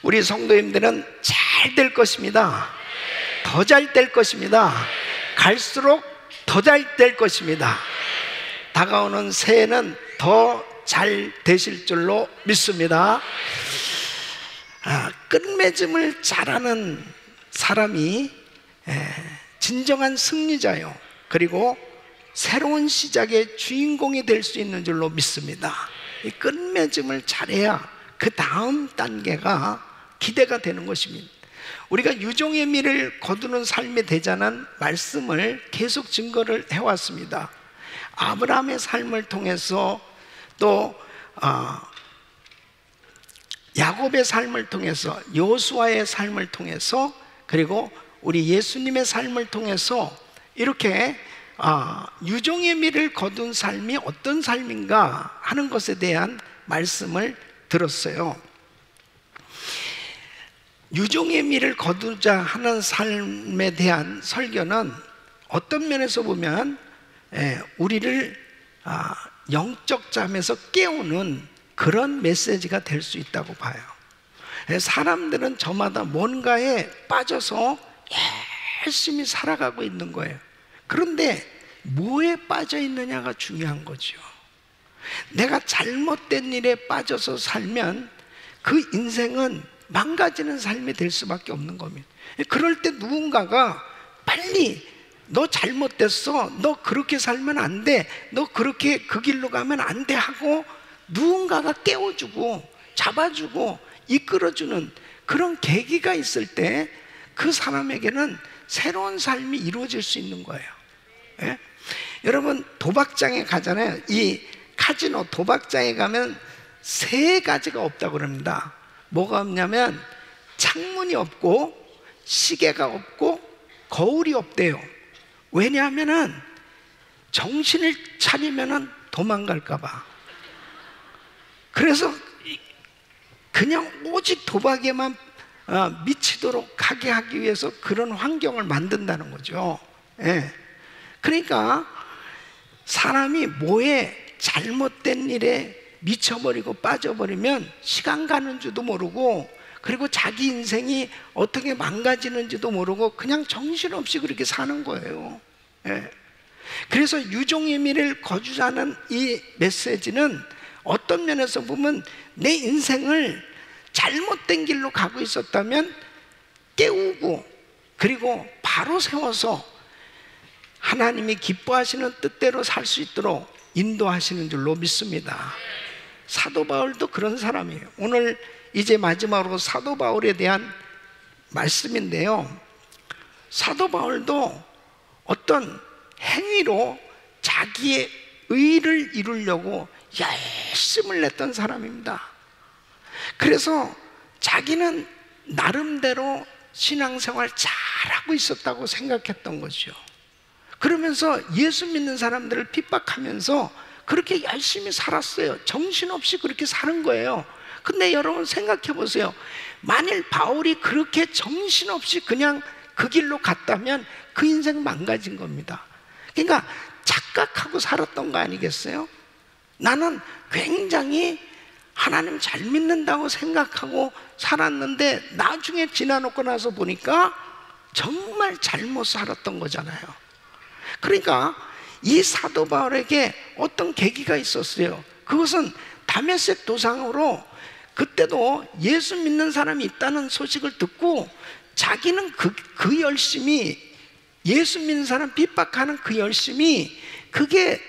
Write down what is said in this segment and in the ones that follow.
우리 성도님들은 잘 될 것입니다. 더 잘 될 것입니다. 갈수록 더 잘 될 것입니다. 다가오는 새해는 더 잘 되실 줄로 믿습니다. 끝맺음을 잘하는 사람이 진정한 승리자요, 그리고 새로운 시작의 주인공이 될 수 있는 줄로 믿습니다. 이 끝맺음을 잘해야 그 다음 단계가 기대가 되는 것입니다. 우리가 유종의 미를 거두는 삶에 대자는 말씀을 계속 증거를 해왔습니다. 아브라함의 삶을 통해서, 또 야곱의 삶을 통해서, 여호수아의 삶을 통해서, 그리고 우리 예수님의 삶을 통해서 이렇게 유종의 미를 거둔 삶이 어떤 삶인가 하는 것에 대한 말씀을 들었어요. 유종의 미를 거두자 하는 삶에 대한 설교는 어떤 면에서 보면 우리를 영적 잠에서 깨우는 그런 메시지가 될 수 있다고 봐요. 사람들은 저마다 뭔가에 빠져서 열심히 살아가고 있는 거예요. 그런데 뭐에 빠져 있느냐가 중요한 거죠. 내가 잘못된 일에 빠져서 살면 그 인생은 망가지는 삶이 될 수밖에 없는 겁니다. 그럴 때 누군가가 빨리 너 잘못됐어, 너 그렇게 살면 안 돼, 너 그렇게 그 길로 가면 안 돼 하고 누군가가 깨워주고 잡아주고 이끌어주는 그런 계기가 있을 때 그 사람에게는 새로운 삶이 이루어질 수 있는 거예요. 여러분, 도박장에 가잖아요. 이 카지노 도박장에 가면 세 가지가 없다고 그럽니다. 뭐가 없냐면 창문이 없고 시계가 없고 거울이 없대요. 왜냐하면은 정신을 차리면은 도망갈까 봐. 그래서 그냥 오직 도박에만 미치도록 하게 하기 위해서 그런 환경을 만든다는 거죠. 그러니까 사람이 뭐에 잘못된 일에 미쳐버리고 빠져버리면 시간 가는 줄도 모르고, 그리고 자기 인생이 어떻게 망가지는지도 모르고 그냥 정신없이 그렇게 사는 거예요. 그래서 유종의 미를 거두자는 이 메시지는 어떤 면에서 보면 내 인생을 잘못된 길로 가고 있었다면 깨우고, 그리고 바로 세워서 하나님이 기뻐하시는 뜻대로 살 수 있도록 인도하시는 줄로 믿습니다. 사도 바울도 그런 사람이에요. 오늘 이제 마지막으로 사도 바울에 대한 말씀인데요, 사도 바울도 어떤 행위로 자기의 의를 이루려고 열심을 냈던 사람입니다. 그래서 자기는 나름대로 신앙생활 잘하고 있었다고 생각했던 거죠. 그러면서 예수 믿는 사람들을 핍박하면서 그렇게 열심히 살았어요. 정신없이 그렇게 사는 거예요. 근데 여러분 생각해 보세요. 만일 바울이 그렇게 정신없이 그냥 그 길로 갔다면 그 인생 망가진 겁니다. 그러니까 착각하고 살았던 거 아니겠어요? 나는 굉장히 하나님 잘 믿는다고 생각하고 살았는데 나중에 지나놓고 나서 보니까 정말 잘못 살았던 거잖아요. 그러니까 이 사도 바울에게 어떤 계기가 있었어요. 그것은 다메섹 도상으로 그때도 예수 믿는 사람이 있다는 소식을 듣고 자기는 그 열심히, 예수 믿는 사람 핍박하는 그 열심이 그게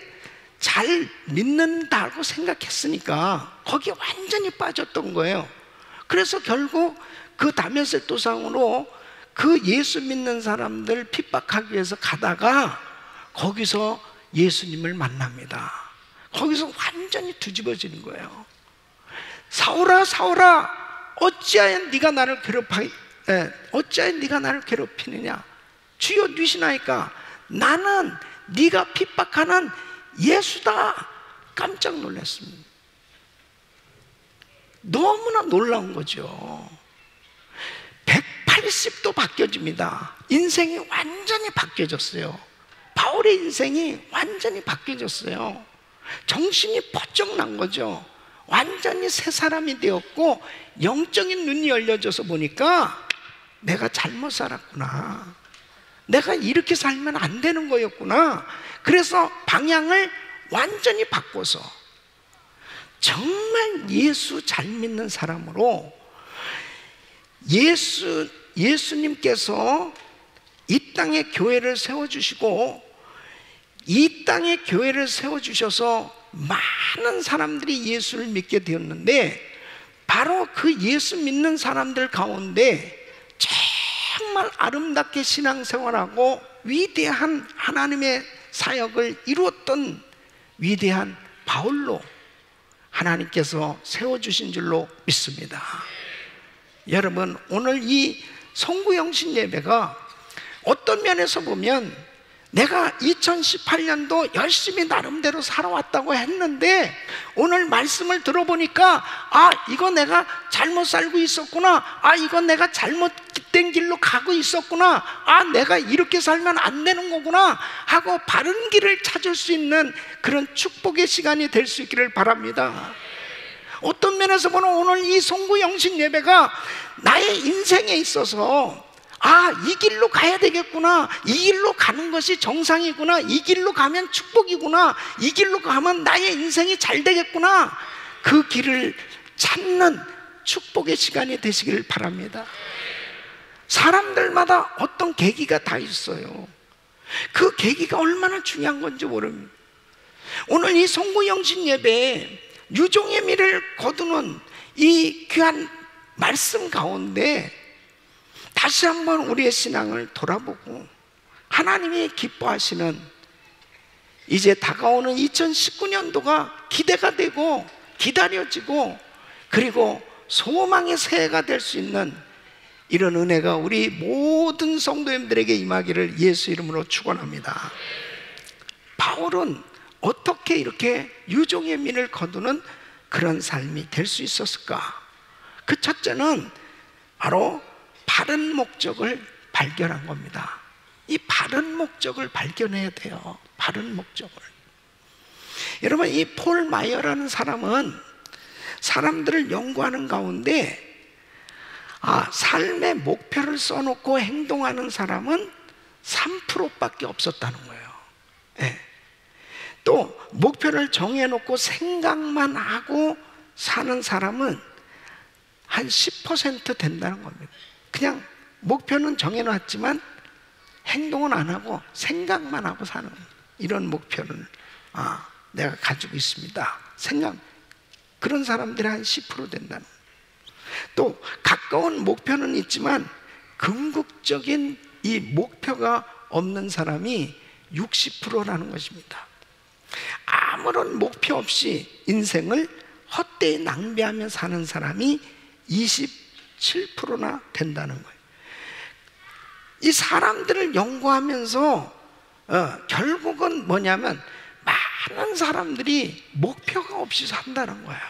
잘 믿는다고 생각했으니까 거기에 완전히 빠졌던 거예요. 그래서 결국 그 다메섹 도상으로 그 예수 믿는 사람들 핍박하기 위해서 가다가 거기서 예수님을 만납니다. 거기서 완전히 뒤집어지는 거예요. 사울아, 사울아, 어찌하여 네가 나를 괴롭히느냐? 주여 누시나이까? 나는 네가 핍박하는 예수다. 깜짝 놀랐습니다. 너무나 놀라운 거죠. 180도 바뀌어집니다. 인생이 완전히 바뀌어졌어요. 바울의 인생이 완전히 바뀌어졌어요. 정신이 번쩍 난 거죠. 완전히 새 사람이 되었고 영적인 눈이 열려져서 보니까 내가 잘못 살았구나, 내가 이렇게 살면 안 되는 거였구나. 그래서 방향을 완전히 바꿔서 정말 예수 잘 믿는 사람으로, 예수님께서 이 땅에 교회를 세워주시고 이 땅에 교회를 세워주셔서 많은 사람들이 예수를 믿게 되었는데, 바로 그 예수 믿는 사람들 가운데 정말 아름답게 신앙생활하고 위대한 하나님의 사역을 이루었던 위대한 바울로 하나님께서 세워주신 줄로 믿습니다. 여러분, 오늘 이 송구영신 예배가 어떤 면에서 보면 내가 2018년도 열심히 나름대로 살아왔다고 했는데 오늘 말씀을 들어보니까 이거 내가 잘못 살고 있었구나, 이건 내가 잘못된 길로 가고 있었구나, 내가 이렇게 살면 안 되는 거구나 하고 바른 길을 찾을 수 있는 그런 축복의 시간이 될 수 있기를 바랍니다. 어떤 면에서 보면 오늘 이 송구영신 예배가 나의 인생에 있어서 이 길로 가야 되겠구나, 이 길로 가는 것이 정상이구나, 이 길로 가면 축복이구나, 이 길로 가면 나의 인생이 잘 되겠구나, 그 길을 찾는 축복의 시간이 되시길 바랍니다. 사람들마다 어떤 계기가 다 있어요. 그 계기가 얼마나 중요한 건지 모릅니다. 오늘 이 송구영신 예배에 유종의 미를 거두는 이 귀한 말씀 가운데 다시 한번 우리의 신앙을 돌아보고 하나님이 기뻐하시는 이제 다가오는 2019년도가 기대가 되고 기다려지고 그리고 소망의 새해가 될 수 있는 이런 은혜가 우리 모든 성도님들에게 임하기를 예수 이름으로 축원합니다. 바울은 어떻게 이렇게 유종의 민을 거두는 그런 삶이 될 수 있었을까? 그 첫째는 바로 바른 목적을 발견한 겁니다. 이 바른 목적을 발견해야 돼요. 바른 목적을. 여러분, 이 폴 마이어라는 사람은 사람들을 연구하는 가운데 삶의 목표를 써놓고 행동하는 사람은 3%밖에 없었다는 거예요. 네. 또 목표를 정해놓고 생각만 하고 사는 사람은 한 10% 된다는 겁니다. 그냥 목표는 정해놨지만 행동은 안 하고 생각만 하고 사는 이런 목표를 내가 가지고 있습니다. 그런 사람들이 한 10% 된다는 거예요. 또 가까운 목표는 있지만 궁극적인 이 목표가 없는 사람이 60%라는 것입니다. 아무런 목표 없이 인생을 헛되이 낭비하며 사는 사람이 27%나 된다는 거예요. 이 사람들을 연구하면서 결국은 뭐냐면 많은 사람들이 목표가 없이 산다는 거예요.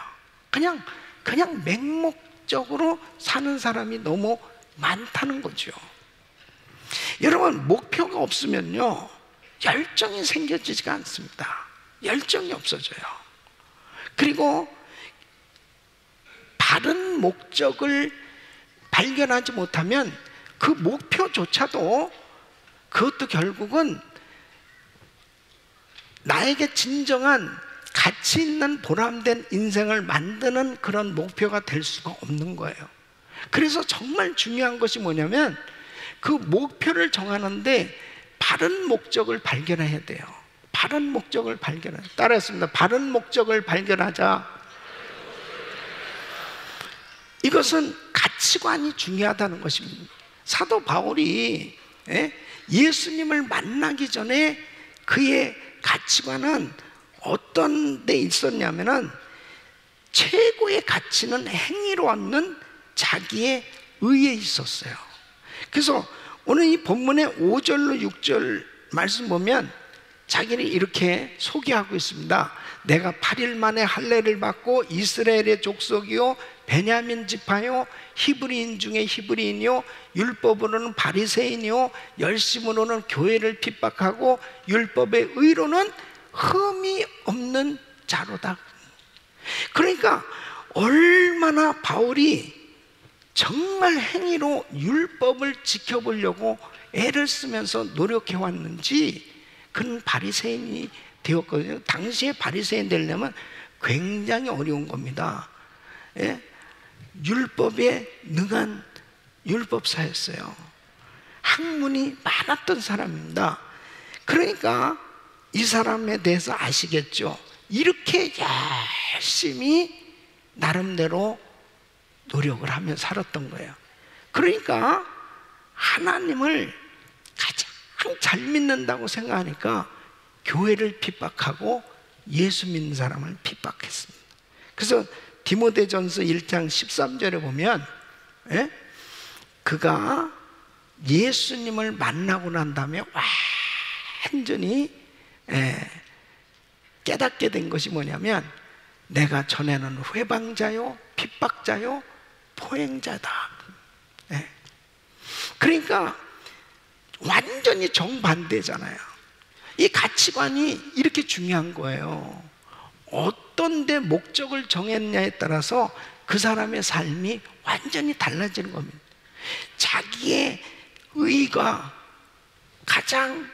그냥 맹목적으로 사는 사람이 너무 많다는 거죠. 여러분, 목표가 없으면요 열정이 생겨지지가 않습니다. 열정이 없어져요. 그리고 바른 목적을 발견하지 못하면 그 목표조차도 그것도 결국은 나에게 진정한 가치 있는 보람된 인생을 만드는 그런 목표가 될 수가 없는 거예요. 그래서 정말 중요한 것이 뭐냐면 그 목표를 정하는데 바른 목적을 발견해야 돼요. 바른 목적을 발견하자. 따라했습니다. 바른 목적을 발견하자. 이것은 가치관이 중요하다는 것입니다. 사도 바울이 예수님을 만나기 전에 그의 가치관은 어떤 데 있었냐면은 최고의 가치는 행위로 얻는 자기의 의에 있었어요. 그래서 오늘 이 본문의 5절로 6절 말씀 보면 자기는 이렇게 소개하고 있습니다. 내가 8일 만에 할례를 받고 이스라엘의 족속이요 베냐민 지파요 히브리인 중에 히브리인이요 율법으로는 바리새인이요 열심으로는 교회를 핍박하고 율법의 의로는 흠이 없는 자로다. 그러니까 얼마나 바울이 정말 행위로 율법을 지켜보려고 애를 쓰면서 노력해 왔는지 그는 바리새인이 되었거든요. 당시에 바리새인 되려면 굉장히 어려운 겁니다. 예? 율법에 능한 율법사였어요. 학문이 많았던 사람입니다. 그러니까 이 사람에 대해서 아시겠죠? 이렇게 열심히 나름대로 노력을 하며 살았던 거예요. 그러니까 하나님을 가장 잘 믿는다고 생각하니까 교회를 핍박하고 예수 믿는 사람을 핍박했습니다. 그래서 디모데전서 1장 13절에 보면 그가 예수님을 만나고 난 다음에 완전히 깨닫게 된 것이 뭐냐면 내가 전에는 회방자요 핍박자요 포행자다. 그러니까 완전히 정반대잖아요. 이 가치관이 이렇게 중요한 거예요. 어떤 데 목적을 정했냐에 따라서 그 사람의 삶이 완전히 달라지는 겁니다. 자기의 의가 가장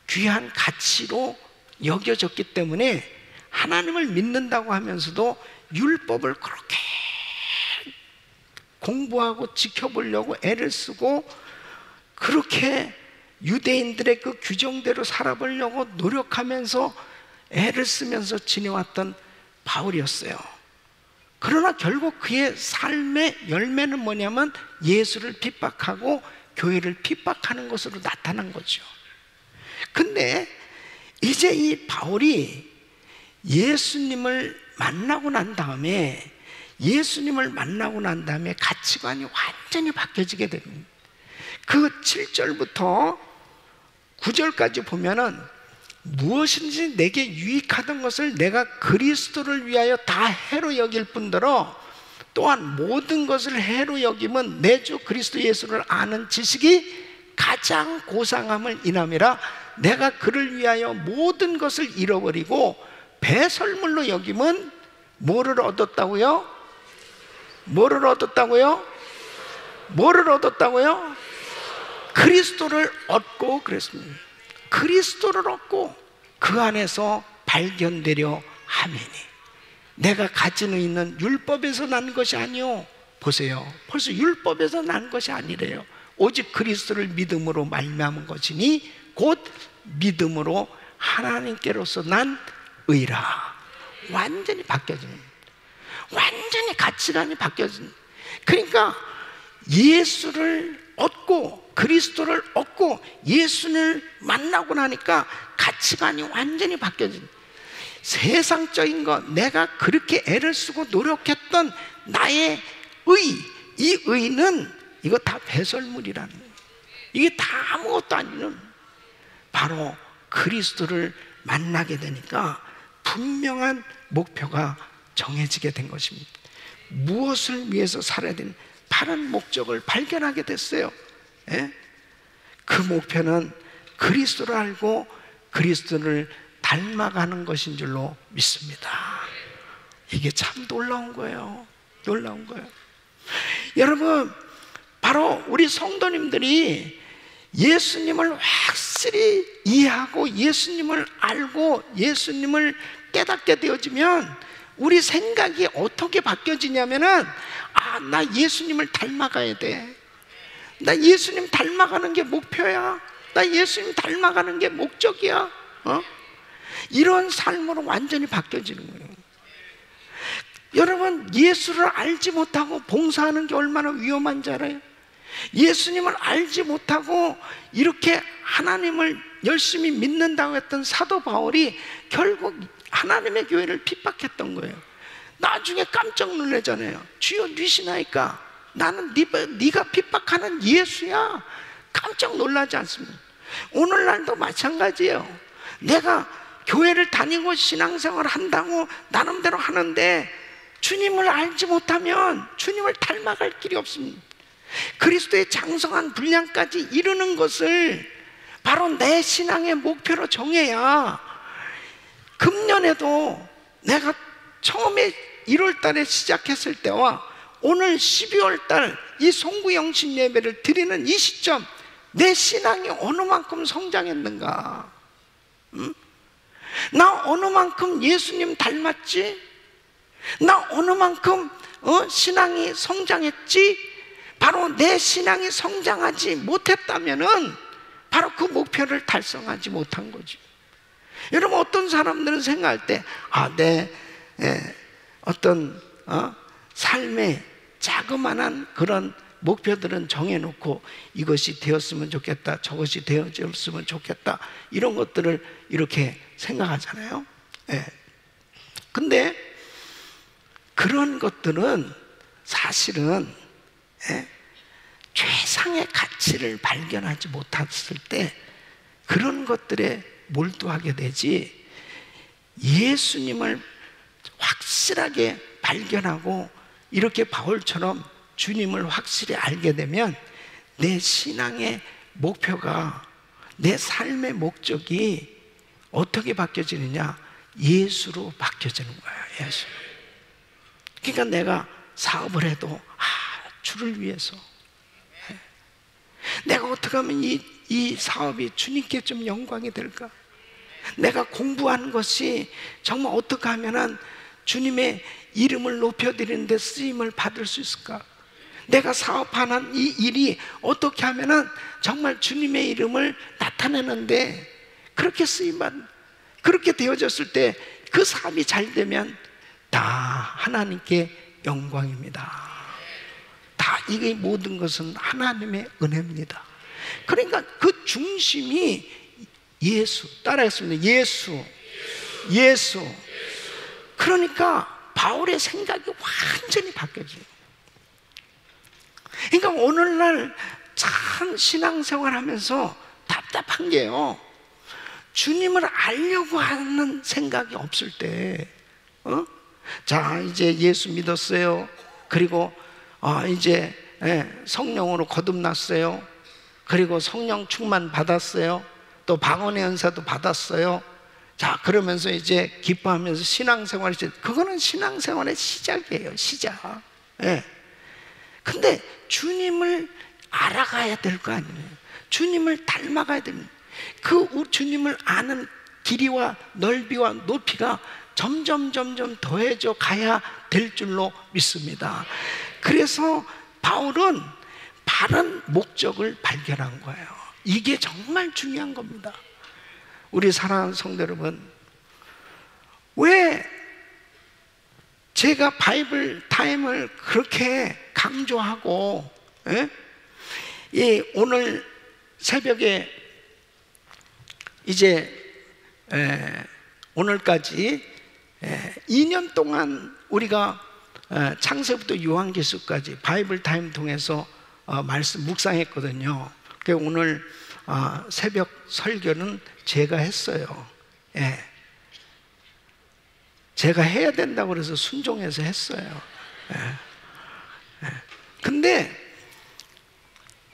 귀한 가치로 여겨졌기 때문에 하나님을 믿는다고 하면서도 율법을 그렇게 공부하고 지켜보려고 애를 쓰고 그렇게 유대인들의 그 규정대로 살아보려고 노력하면서 애를 쓰면서 지내왔던 바울이었어요. 그러나 결국 그의 삶의 열매는 뭐냐면 예수를 핍박하고 교회를 핍박하는 것으로 나타난 거죠. 근데 이제 이 바울이 예수님을 만나고 난 다음에 가치관이 완전히 바뀌어지게 됩니다. 그 7절부터 9절까지 보면은 무엇인지 내게 유익하던 것을 내가 그리스도를 위하여 다 해로 여길 뿐더러 또한 모든 것을 해로 여김은 내 주 그리스도 예수를 아는 지식이 가장 고상함을 인함이라. 내가 그를 위하여 모든 것을 잃어버리고 배설물로 여김은 뭐를 얻었다고요? 뭐를 얻었다고요? 뭐를 얻었다고요? 그리스도를 얻고 그랬습니다. 그리스도를 얻고 그 안에서 발견되려 하매니 내가 가지고 있는 율법에서 난 것이 아니요. 보세요. 벌써 율법에서 난 것이 아니래요. 오직 그리스도를 믿음으로 말미암은 것이니 곧 믿음으로 하나님께로서 난 의라. 완전히 바뀌어지는, 완전히 가치관이 바뀌어지는. 그러니까 예수를 얻고 그리스도를 얻고 예수를 만나고 나니까 가치관이 완전히 바뀌어진, 세상적인 것, 내가 그렇게 애를 쓰고 노력했던 나의 의, 이 의는 이거 다 배설물이라는 거예요. 이게 다 아무것도 아니는, 바로 그리스도를 만나게 되니까 분명한 목표가 정해지게 된 것입니다. 무엇을 위해서 살아야 되는 바른 목적을 발견하게 됐어요. 그 목표는 그리스도를 알고 그리스도를 닮아가는 것인 줄로 믿습니다. 이게 참 놀라운 거예요. 놀라운 거예요. 여러분, 바로 우리 성도님들이 예수님을 확실히 이해하고 예수님을 알고 예수님을 깨닫게 되어지면 우리 생각이 어떻게 바뀌어지냐면은, 나 예수님을 닮아가야 돼. 나 예수님 닮아가는 게 목표야. 나 예수님 닮아가는 게 목적이야. 이런 삶으로 완전히 바뀌어지는 거예요. 여러분, 예수를 알지 못하고 봉사하는 게 얼마나 위험한지 알아요? 예수님을 알지 못하고 이렇게 하나님을 열심히 믿는다고 했던 사도 바울이 결국 하나님의 교회를 핍박했던 거예요. 나중에 깜짝 놀라잖아요. 주여 니시나이까? 나는 네가 핍박하는 예수야. 깜짝 놀라지 않습니다. 오늘날도 마찬가지예요. 내가 교회를 다니고 신앙생활을 한다고 나름대로 하는데 주님을 알지 못하면 주님을 닮아갈 길이 없습니다. 그리스도의 장성한 분량까지 이루는 것을 바로 내 신앙의 목표로 정해야 금년에도 내가 처음에 1월 달에 시작했을 때와 오늘 12월 달 이 송구영신 예배를 드리는 이 시점, 내 신앙이 어느 만큼 성장했는가? 응? 나 어느 만큼 예수님 닮았지? 나 어느 만큼 신앙이 성장했지? 바로 내 신앙이 성장하지 못했다면은 바로 그 목표를 달성하지 못한 거지. 여러분, 어떤 사람들은 생각할 때 내 어떤 삶의 자그마한 그런 목표들은 정해놓고 이것이 되었으면 좋겠다, 저것이 되었으면 좋겠다, 이런 것들을 이렇게 생각하잖아요. 근데 그런 것들은 사실은 최상의 가치를 발견하지 못했을 때 그런 것들에 몰두하게 되지, 예수님을 확실하게 발견하고 이렇게 바울처럼 주님을 확실히 알게 되면 내 신앙의 목표가, 내 삶의 목적이 어떻게 바뀌어지느냐? 예수로 바뀌어지는 거예요. 예수. 그러니까 내가 사업을 해도 주를 위해서, 내가 어떻게 하면 이 사업이 주님께 좀 영광이 될까? 내가 공부하는 것이 정말 어떻게 하면 주님의 이름을 높여드리는 데 쓰임을 받을 수 있을까? 내가 사업하는 이 일이 어떻게 하면 정말 주님의 이름을 나타내는데 그렇게 쓰임받는, 그렇게 되어졌을 때 그 사업이 잘 되면 다 하나님께 영광입니다. 다 이게 모든 것은 하나님의 은혜입니다. 그러니까 그 중심이 예수, 따라하겠습니다. 예수. 그러니까 바울의 생각이 완전히 바뀌어져요. 그러니까 오늘날 참 신앙생활 하면서 답답한 게요, 주님을 알려고 하는 생각이 없을 때, 자, 이제 예수 믿었어요. 그리고 이제 성령으로 거듭났어요. 그리고 성령 충만 받았어요. 또 방언의 은사도 받았어요. 자, 그러면서 이제 기뻐하면서 신앙생활을, 그거는 신앙생활의 시작이에요. 시작. 근데 주님을 알아가야 될 거 아니에요. 주님을 닮아가야 됩니다. 그 주님을 아는 길이와 넓이와 높이가 점점 더해져 가야 될 줄로 믿습니다. 그래서 바울은 바른 목적을 발견한 거예요. 이게 정말 중요한 겁니다. 우리 사랑하는 성도 여러분, 왜 제가 바이블 타임을 그렇게 강조하고 오늘 새벽에 이제 오늘까지 2년 동안 우리가 창세부터 요한계시까지 바이블 타임 통해서 말씀 묵상했거든요. 그래서 오늘 새벽 설교는 제가 했어요. 제가 해야 된다고 그래서 순종해서 했어요. 근데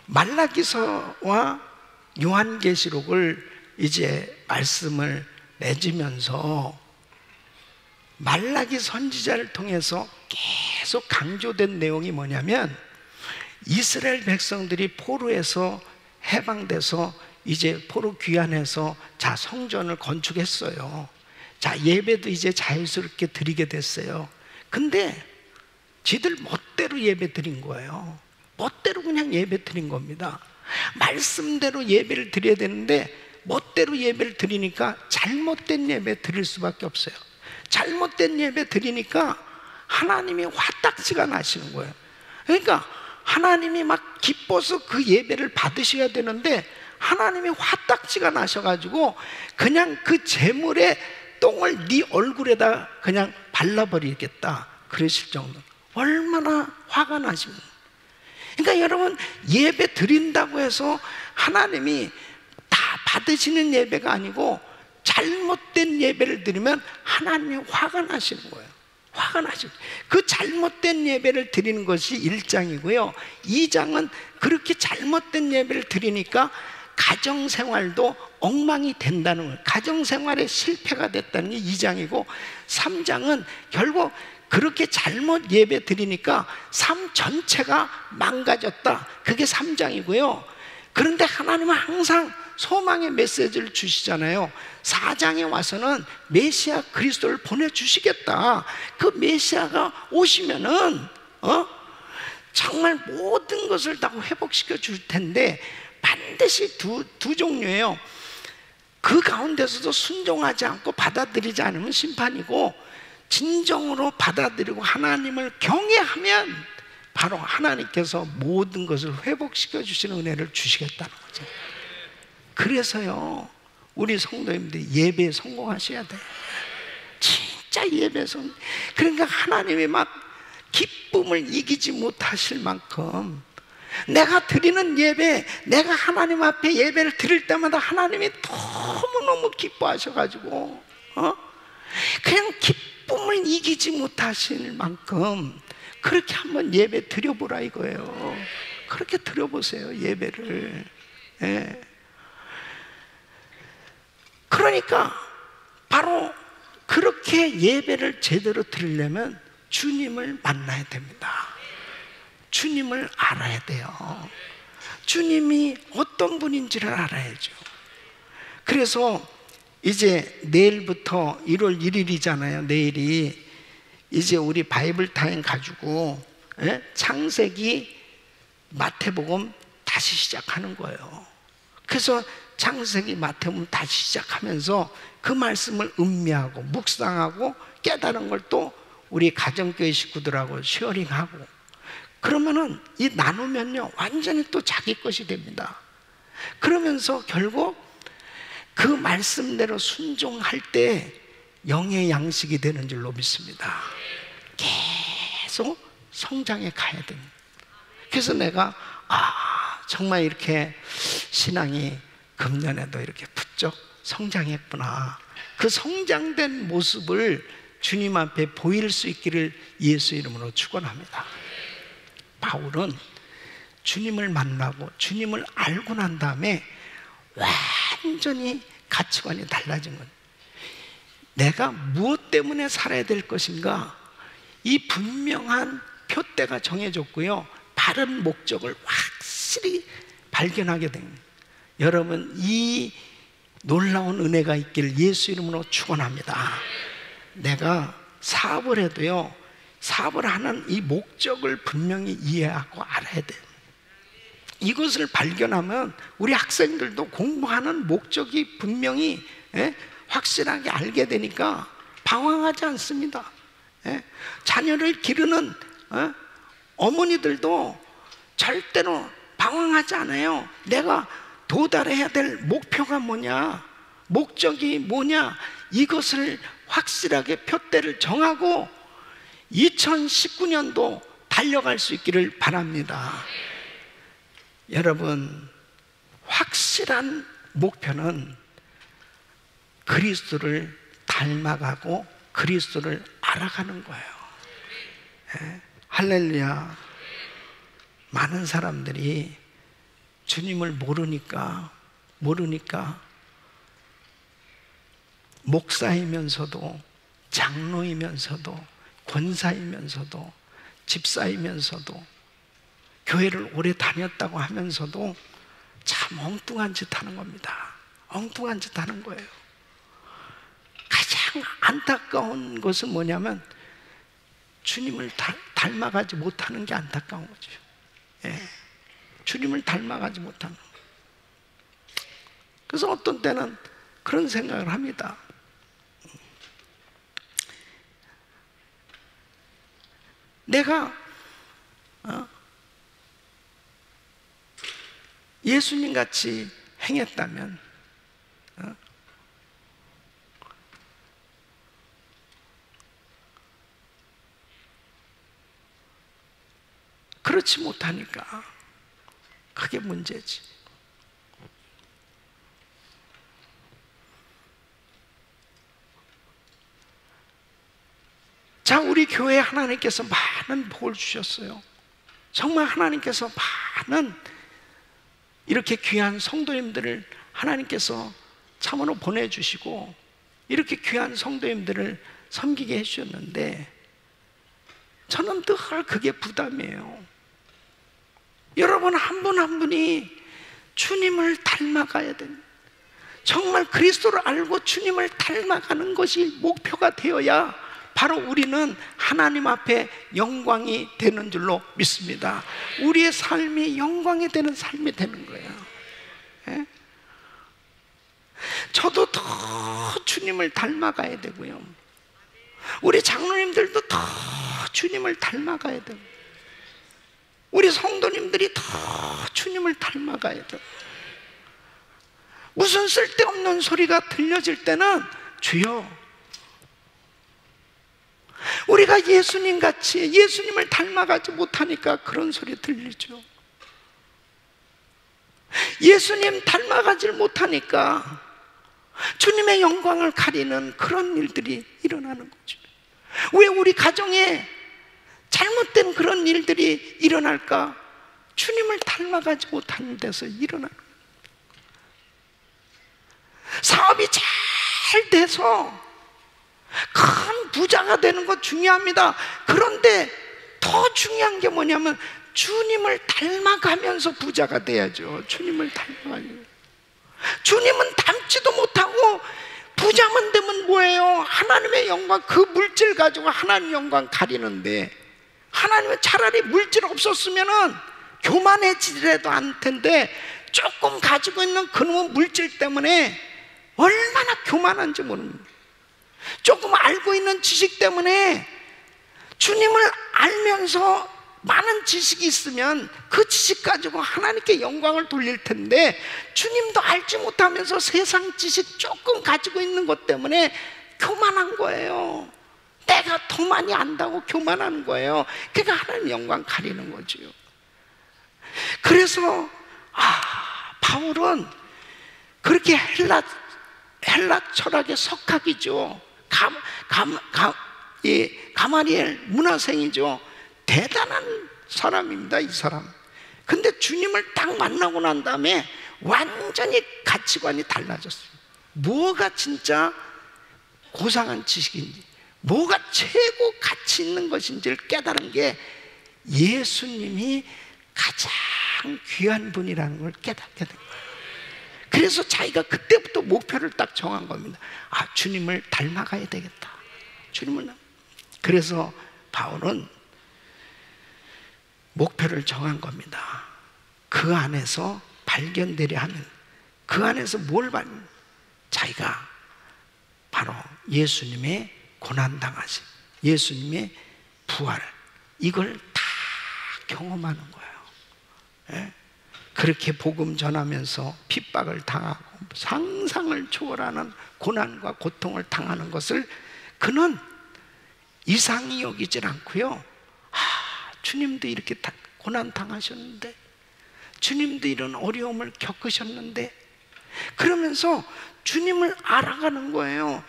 말라기서와 요한계시록을 이제 말씀을 맺으면서 말라기 선지자를 통해서 계속 강조된 내용이 뭐냐면, 이스라엘 백성들이 포로에서 해방돼서 이제 포로 귀환해서 자, 성전을 건축했어요. 자, 예배도 이제 자유스럽게 드리게 됐어요. 근데 지들 멋대로 예배 드린 거예요. 멋대로 그냥 예배 드린 겁니다. 말씀대로 예배를 드려야 되는데 멋대로 예배를 드리니까 잘못된 예배 드릴 수밖에 없어요. 잘못된 예배 드리니까 하나님이 화딱지가 나시는 거예요. 그러니까 하나님이 막 기뻐서 그 예배를 받으셔야 되는데 하나님이 화딱지가 나셔가지고 그냥 그 제물의 똥을 네 얼굴에다 그냥 발라버리겠다 그러실 정도. 얼마나 화가 나십니까? 그러니까 여러분, 예배 드린다고 해서 하나님이 다 받으시는 예배가 아니고 잘못된 예배를 드리면 하나님이 화가 나시는 거예요. 화가 나시는 거예요. 그 잘못된 예배를 드리는 것이 1장이고요 2장은 그렇게 잘못된 예배를 드리니까 가정생활도 엉망이 된다는 거예요. 가정생활에 실패가 됐다는 게 2장이고 3장은 결국 그렇게 잘못 예배 드리니까 삶 전체가 망가졌다. 그게 3장이고요. 그런데 하나님은 항상 소망의 메시지를 주시잖아요. 4장에 와서는 메시아 그리스도를 보내주시겠다. 그 메시아가 오시면은 정말 모든 것을 다 회복시켜 줄 텐데 반드시 두 종류예요. 그 가운데서도 순종하지 않고 받아들이지 않으면 심판이고, 진정으로 받아들이고 하나님을 경외하면 바로 하나님께서 모든 것을 회복시켜 주시는 은혜를 주시겠다는 거죠. 그래서요, 우리 성도님들이 예배에 성공하셔야 돼요. 진짜 예배에 성공. 그러니까 하나님이 막 기쁨을 이기지 못하실 만큼 내가 드리는 예배, 내가 하나님 앞에 예배를 드릴 때마다 하나님이 너무너무 기뻐하셔가지고 그냥 기쁨을 이기지 못하실 만큼 그렇게 한번 예배 드려보라 이거예요. 그렇게 드려보세요, 예배를. 예. 그러니까 바로 그렇게 예배를 제대로 드리려면 주님을 만나야 됩니다. 주님을 알아야 돼요. 주님이 어떤 분인지를 알아야죠. 그래서 이제 내일부터 1월 1일이잖아요. 내일이 이제 우리 바이블 타임 가지고 창세기, 마태복음 다시 시작하는 거예요. 그래서 창세기, 마태복음 다시 시작하면서 그 말씀을 음미하고 묵상하고 깨달은 걸 또 우리 가정교회 식구들하고 쉐어링하고, 그러면은 이 나누면요 완전히 또 자기 것이 됩니다. 그러면서 결국 그 말씀대로 순종할 때 영의 양식이 되는 줄로 믿습니다. 계속 성장해 가야 됩니다. 그래서 내가 정말 이렇게 신앙이 금년에도 이렇게 부쩍 성장했구나, 그 성장된 모습을 주님 앞에 보일 수 있기를 예수 이름으로 축원합니다. 바울은 주님을 만나고 주님을 알고 난 다음에 완전히 가치관이 달라진 거예요. 내가 무엇 때문에 살아야 될 것인가, 이 분명한 표대가 정해졌고요, 바른 목적을 확실히 발견하게 됩니다. 여러분, 이 놀라운 은혜가 있기를 예수 이름으로 축원합니다. 내가 사업을 해도요, 사업을 하는 이 목적을 분명히 이해하고 알아야 돼요. 이것을 발견하면 우리 학생들도 공부하는 목적이 분명히 확실하게 알게 되니까 방황하지 않습니다. 자녀를 기르는 어머니들도 절대로 방황하지 않아요. 내가 도달해야 될 목표가 뭐냐, 목적이 뭐냐, 이것을 확실하게 표대를 정하고 2019년도 달려갈 수 있기를 바랍니다. 여러분, 확실한 목표는 그리스도를 닮아가고 그리스도를 알아가는 거예요. 할렐루야. 많은 사람들이 주님을 모르니까 목사이면서도 장로이면서도 권사이면서도 집사이면서도 교회를 오래 다녔다고 하면서도 참 엉뚱한 짓 하는 겁니다. 엉뚱한 짓 하는 거예요. 가장 안타까운 것은 뭐냐면 주님을 닮아가지 못하는 게 안타까운 거죠. 주님을 닮아가지 못하는 거예요. 그래서 어떤 때는 그런 생각을 합니다. 내가 예수님 같이 행했다면 그렇지 못하니까 그게 문제지. 자, 우리 교회에 하나님께서 많은 복을 주셨어요. 정말 하나님께서 많은 이렇게 귀한 성도님들을 하나님께서 참으로 보내주시고 이렇게 귀한 성도님들을 섬기게 해주셨는데 저는 늘 그게 부담이에요. 여러분 한 분 한 분이 주님을 닮아가야 됩니다. 정말 그리스도를 알고 주님을 닮아가는 것이 목표가 되어야 바로 우리는 하나님 앞에 영광이 되는 줄로 믿습니다. 우리의 삶이 영광이 되는 삶이 되는 거예요. 예? 저도 더 주님을 닮아가야 되고요. 우리 장로님들도 더 주님을 닮아가야 되고 우리 성도님들이 더 주님을 닮아가야 돼요. 무슨 쓸데없는 소리가 들려질 때는 주여, 우리가 예수님 같이 예수님을 닮아가지 못하니까 그런 소리 들리죠. 예수님 닮아가지 못하니까 주님의 영광을 가리는 그런 일들이 일어나는 거죠. 왜 우리 가정에 잘못된 그런 일들이 일어날까? 주님을 닮아가지 못하는 데서 일어나는 거예요. 사업이 잘 돼서 큰 부자가 되는 것 중요합니다. 그런데 더 중요한 게 뭐냐면 주님을 닮아가면서 부자가 돼야죠. 주님을 닮아가요. 주님은 닮지도 못하고 부자만 되면 뭐예요? 하나님의 영광, 그 물질 가지고 하나님 영광 가리는데, 하나님은 차라리 물질 없었으면은 교만해지지라도 않을 텐데 조금 가지고 있는 그놈의 물질 때문에 얼마나 교만한지 모릅니다. 조금 알고 있는 지식 때문에 주님을 알면서 많은 지식이 있으면 그 지식 가지고 하나님께 영광을 돌릴 텐데 주님도 알지 못하면서 세상 지식 조금 가지고 있는 것 때문에 교만한 거예요. 내가 더 많이 안다고 교만하는 거예요. 그러니까 하나님 영광 가리는 거죠. 그래서 바울은 그렇게 헬라 철학의 석학이죠. 가마리엘 문화생이죠. 대단한 사람입니다, 이 사람. 근데 주님을 딱 만나고 난 다음에 완전히 가치관이 달라졌어요. 뭐가 진짜 고상한 지식인지, 뭐가 최고 가치 있는 것인지를 깨달은 게 예수님이 가장 귀한 분이라는 걸 깨닫게 된 거예요. 그래서 자기가 그때부터 목표를 딱 정한 겁니다. 주님을 닮아가야 되겠다. 그래서 바울은 목표를 정한 겁니다. 그 안에서 발견되려 하면, 그 안에서 뭘 받는? 자기가 바로 예수님의 고난당하심, 예수님의 부활, 이걸 다 경험하는 거예요. 예? 그렇게 복음 전하면서 핍박을 당하고 상상을 초월하는 고난과 고통을 당하는 것을 그는 이상히 여기질 않고요. 주님도 이렇게 고난 당하셨는데, 주님도 이런 어려움을 겪으셨는데, 그러면서 주님을 알아가는 거예요.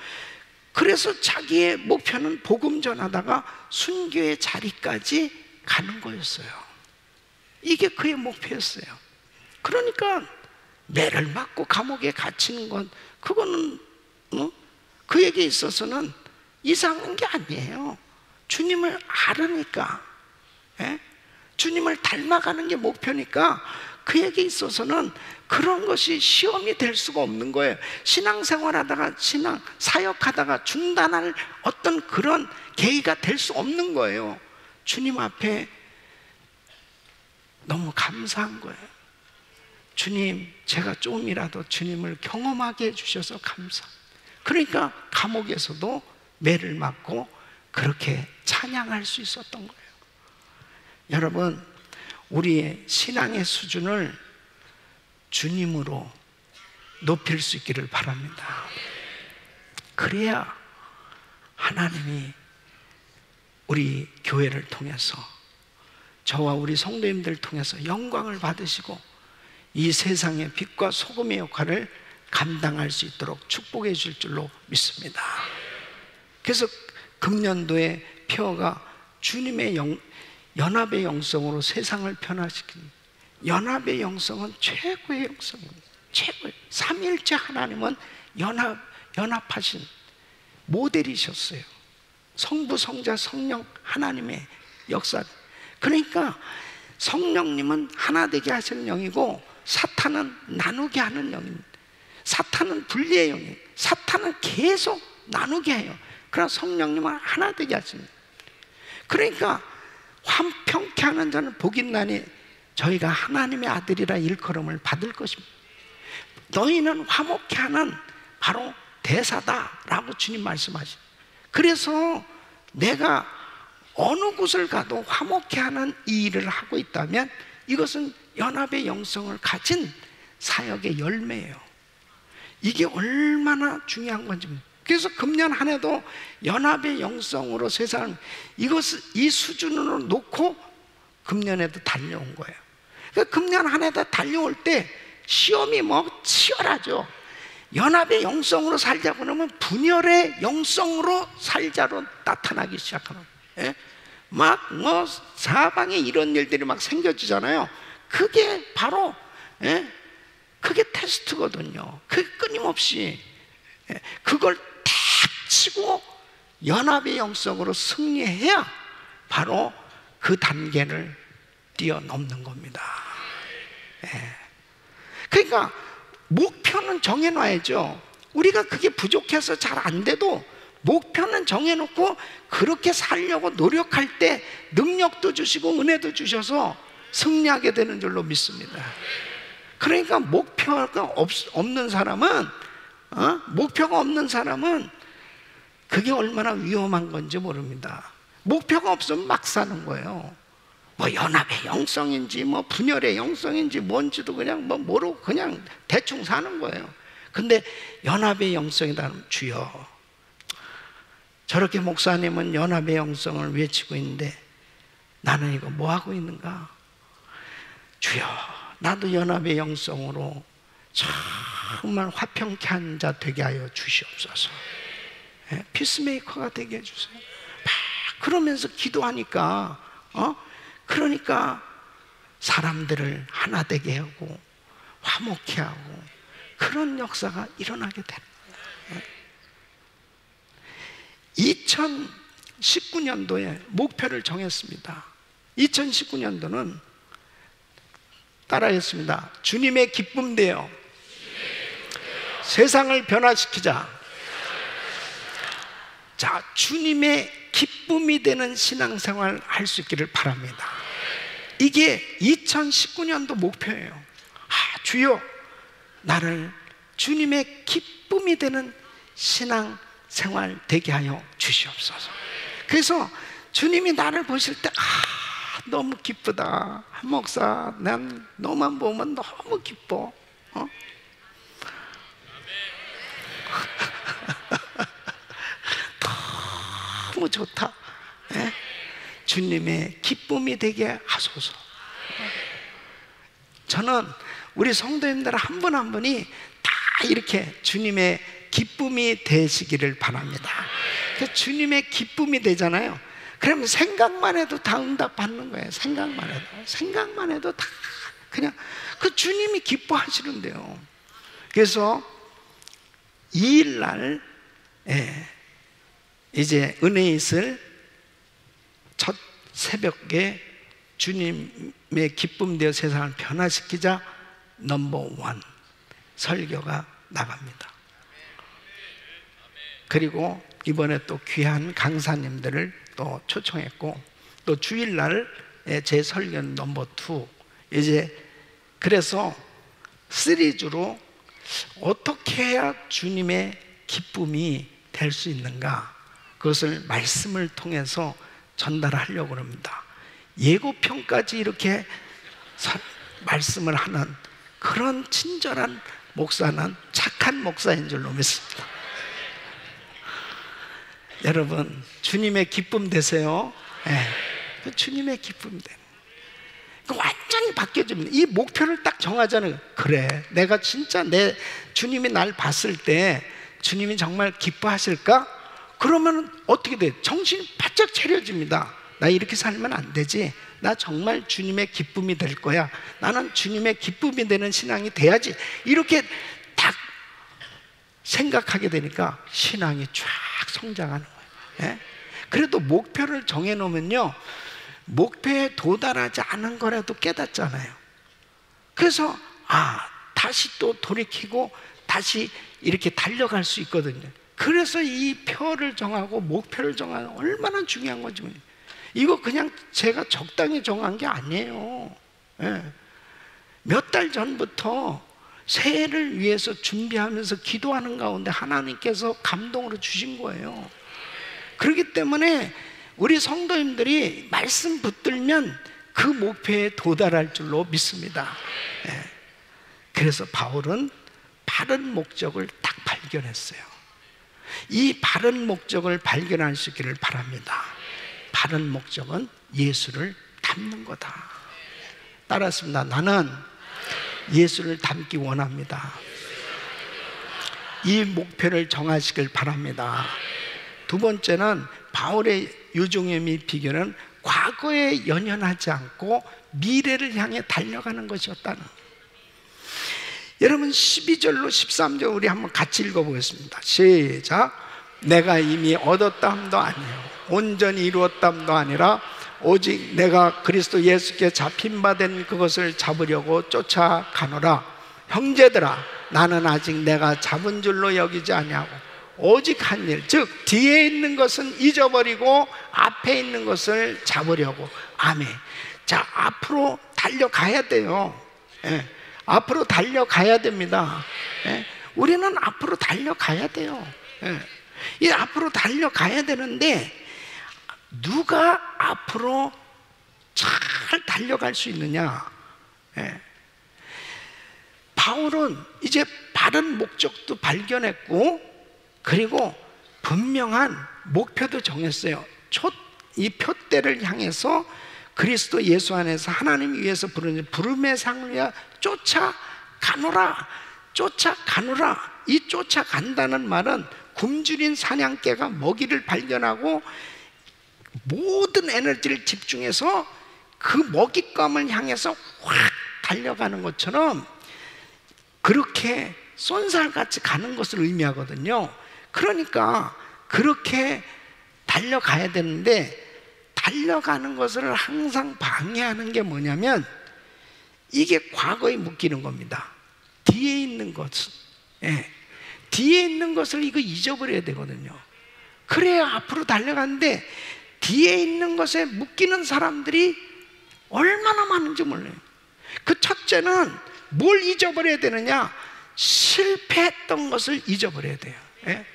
그래서 자기의 목표는 복음 전하다가 순교의 자리까지 가는 거였어요. 이게 그의 목표였어요. 그러니까 매를 맞고 감옥에 갇히는 건 그거는 그에게 있어서는 이상한 게 아니에요. 주님을 알으니까, 주님을 닮아가는 게 목표니까 그에게 있어서는 그런 것이 시험이 될 수가 없는 거예요. 신앙생활하다가 사역하다가 중단할 어떤 그런 계기가 될 수 없는 거예요. 주님 앞에 너무 감사한 거예요. 주님, 제가 조금이라도 주님을 경험하게 해주셔서 감사. 그러니까 감옥에서도 매를 맞고 그렇게 찬양할 수 있었던 거예요. 여러분, 우리의 신앙의 수준을 주님으로 높일 수 있기를 바랍니다. 그래야 하나님이 우리 교회를 통해서, 저와 우리 성도님들 통해서 영광을 받으시고 이 세상의 빛과 소금의 역할을 감당할 수 있도록 축복해 줄 줄로 믿습니다. 그래서 금년도에 표어가 주님의 연합의 영성으로 세상을 변화시키는, 연합의 영성은 최고의 영성입니다. 최고의. 삼위일체 하나님은 연합하신 모델이셨어요. 성부, 성자, 성령 하나님의 역사. 그러니까 성령님은 하나 되게 하시는 영이고 사탄은 나누게 하는 영입니다. 사탄은 분리의 영이에요. 사탄은 계속 나누게 해요. 그러나 성령님은 하나 되게 하십니다. 그러니까 화평케 하는 자는 복이 있나니 저희가 하나님의 아들이라 일컬음을 받을 것입니다. 너희는 화목케 하는 바로 대사다라고 주님 말씀하십니다. 그래서 내가 어느 곳을 가도 화목케 하는 이 일을 하고 있다면 이것은 연합의 영성을 가진 사역의 열매예요. 이게 얼마나 중요한 건지. 그래서 금년 한 해도 연합의 영성으로 세상을 이 수준으로 놓고 금년에도 달려온 거예요. 그러니까 금년 한 해도 달려올 때 시험이 치열하죠. 연합의 영성으로 살자고 그러면 분열의 영성으로 살자로 나타나기 시작하는 거예요. 사방에 이런 일들이 생겨지잖아요. 그게 바로 그게 테스트거든요. 그게 끊임없이 그걸 탁 치고 연합의 영성으로 승리해야 바로 그 단계를 뛰어넘는 겁니다. 그러니까 목표는 정해놔야죠. 우리가 그게 부족해서 잘 안 돼도 목표는 정해놓고 그렇게 살려고 노력할 때 능력도 주시고 은혜도 주셔서 승리하게 되는 줄로 믿습니다. 그러니까 목표가 없는 사람은 그게 얼마나 위험한 건지 모릅니다. 목표가 없으면 막 사는 거예요. 연합의 영성인지 분열의 영성인지 뭔지도 그냥 모르고 그냥 대충 사는 거예요. 근데 연합의 영성이라는 주여, 저렇게 목사님은 연합의 영성을 외치고 있는데 나는 이거 뭐 하고 있는가? 주여, 나도 연합의 영성으로 정말 화평케 한 자 되게 하여 주시옵소서. 피스메이커가 되게 해주세요. 그러면서 기도하니까 그러니까 사람들을 하나 되게 하고 화목케 하고 그런 역사가 일어나게 되는 거예요. 2019년도에 목표를 정했습니다. 2019년도는 따라했습니다. 주님의 기쁨 되어 세상을 변화시키자. 자, 주님의 기쁨이 되는 신앙생활 할 수 있기를 바랍니다. 이게 2019년도 목표예요. 주여, 나를 주님의 기쁨이 되는 신앙생활 되게 하여 주시옵소서. 그래서 주님이 나를 보실 때 너무 기쁘다. 한 목사, 난 너만 보면 너무 기뻐. 너무 좋다. 주님의 기쁨이 되게 하소서. 저는 우리 성도님들 한 분 한 분이 다 이렇게 주님의 기쁨이 되시기를 바랍니다. 주님의 기쁨이 되잖아요. 그러면 생각만 해도 다 응답받는 거예요. 생각만 해도 다 그냥 그 주님이 기뻐하시는데요. 그래서 2일날 이제 은혜 있을 첫 새벽에 주님의 기쁨 되어 세상을 변화시키자 넘버1 설교가 나갑니다. 그리고 이번에 또 귀한 강사님들을 또 초청했고 또 주일날 제 설교는 넘버2 이제 그래서 시리즈로 어떻게 해야 주님의 기쁨이 될 수 있는가 그것을 말씀을 통해서 전달하려고 합니다. 예고편까지 이렇게 말씀을 하는 그런 친절한 목사는 착한 목사인 줄로 믿습니다. 여러분, 주님의 기쁨 되세요. 주님의 기쁨 되. 완전히 바뀌어집니다. 이 목표를 딱 정하자는, 그래, 내가 진짜 주님이 날 봤을 때 주님이 정말 기뻐하실까? 그러면 어떻게 돼? 정신이 바짝 차려집니다. 나 이렇게 살면 안 되지. 나 정말 주님의 기쁨이 될 거야. 나는 주님의 기쁨이 되는 신앙이 돼야지. 이렇게 딱 생각하게 되니까 신앙이 쫙 성장하는 거예요. 예? 그래도 목표를 정해놓으면요, 목표에 도달하지 않은 거라도 깨닫잖아요. 그래서 다시 또 돌이키고 다시 이렇게 달려갈 수 있거든요. 그래서 이 표를 정하고 목표를 정하는 얼마나 중요한 건지. 이거 그냥 제가 적당히 정한 게 아니에요. 예. 몇 달 전부터 새해를 위해서 준비하면서 기도하는 가운데 하나님께서 감동으로 주신 거예요. 그렇기 때문에 우리 성도님들이 말씀 붙들면 그 목표에 도달할 줄로 믿습니다. 예. 그래서 바울은 바른 목적을 딱 발견했어요. 이 바른 목적을 발견할 수 있기를 바랍니다. 바른 목적은 예수를 닮는 거다. 따라했습니다. 나는 예수를 닮기 원합니다. 이 목표를 정하시길 바랍니다. 두 번째는 바울의 유종의 미 비결은 과거에 연연하지 않고 미래를 향해 달려가는 것이었다는. 여러분 12절로 13절 우리 한번 같이 읽어보겠습니다. 시작. 내가 이미 얻었다함도 아니요 온전히 이루었다함도 아니라 오직 내가 그리스도 예수께 잡힌 바 된 그것을 잡으려고 쫓아가노라. 형제들아, 나는 아직 내가 잡은 줄로 여기지 아니하고 오직 한 일, 즉 뒤에 있는 것은 잊어버리고 앞에 있는 것을 잡으려고. 아멘. 자, 앞으로 달려가야 돼요. 예. 앞으로 달려가야 됩니다. 예. 우리는 앞으로 달려가야 돼요. 예. 이 앞으로 달려가야 되는데 누가 앞으로 잘 달려갈 수 있느냐? 예. 바울은 이제 바른 목적도 발견했고, 그리고 분명한 목표도 정했어요. 이 표대를 향해서 그리스도 예수 안에서 하나님 위해서 부르는 부름의 상을 위하여 쫓아가노라. 쫓아가노라. 이 쫓아간다는 말은 굶주린 사냥개가 먹이를 발견하고 모든 에너지를 집중해서 그 먹잇감을 향해서 확 달려가는 것처럼 그렇게 쏜살같이 가는 것을 의미하거든요. 그러니까 그렇게 달려가야 되는데, 달려가는 것을 항상 방해하는 게 뭐냐면 이게 과거에 묶이는 겁니다. 뒤에 있는 것은, 예, 뒤에 있는 것을 이거 잊어버려야 되거든요. 그래야 앞으로 달려가는데 뒤에 있는 것에 묶이는 사람들이 얼마나 많은지 몰라요. 그 첫째는 뭘 잊어버려야 되느냐? 실패했던 것을 잊어버려야 돼요. 예?